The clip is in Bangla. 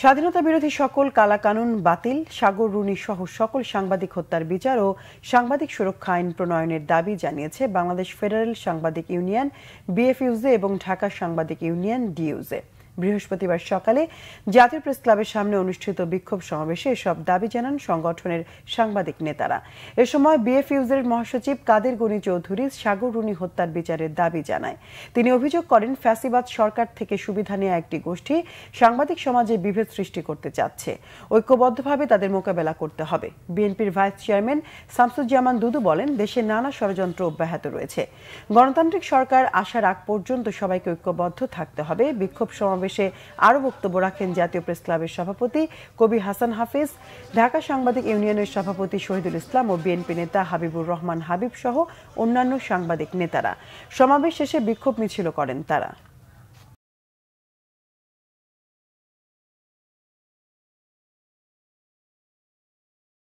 স্বাধীনতা বিরোধী সকল কালাকানুন বাতিল, সাগর রুনি সহ সকল সাংবাদিক হত্যার বিচার ও সাংবাদিক সুরক্ষা আইন প্রণয়নের দাবি জানিয়েছে বাংলাদেশ ফেডারেল সাংবাদিক ইউনিয়ন বিএফইউজে এবং ঢাকা সাংবাদিক ইউনিয়ন ডিইউজে। বৃহস্পতিবার সকালে জাতীয় প্রেস ক্লাবের সামনে অনুষ্ঠিত বিক্ষোভ সমাবেশে এসব দাবি জানান সংগঠনের সাংবাদিক নেতারা। এ সময় বিএফইউজের মহাসচিব কাদের গনি চৌধুরী সাগর রুনি হত্যার বিচারের দাবি জানায়। তিনি অভিযোগ করেন, ফ্যাসিবাদ সরকার থেকে সুবিধা নেওয়া একটি গোষ্ঠী সাংবাদিক সমাজে বিভেদ সৃষ্টি করতে চাচ্ছে। ঐক্যবদ্ধভাবে তাদের মোকাবেলা করতে হবে। বিএনপির ভাইস চেয়ারম্যান শামসুজ্জামান দুদু বলেন, দেশে নানা ষড়যন্ত্র অব্যাহত রয়েছে। গণতান্ত্রিক সরকার আসার আগ পর্যন্ত সবাইকে ঐক্যবদ্ধ থাকতে হবে। বিক্ষোভ সমাবেশে আরো বক্তব্য রাখেন জাতীয় প্রেস ক্লাবের সভাপতি কবি হাসান হাফিজ, ঢাকা সাংবাদিক ইউনিয়নের সভাপতি শহীদুল ইসলাম ও বিএনপি নেতা হাবিবুর রহমান হাবিব সহ অন্যান্য সাংবাদিক নেতারা। সমাবেশ শেষে বিক্ষোভ মিছিল করেন তারা।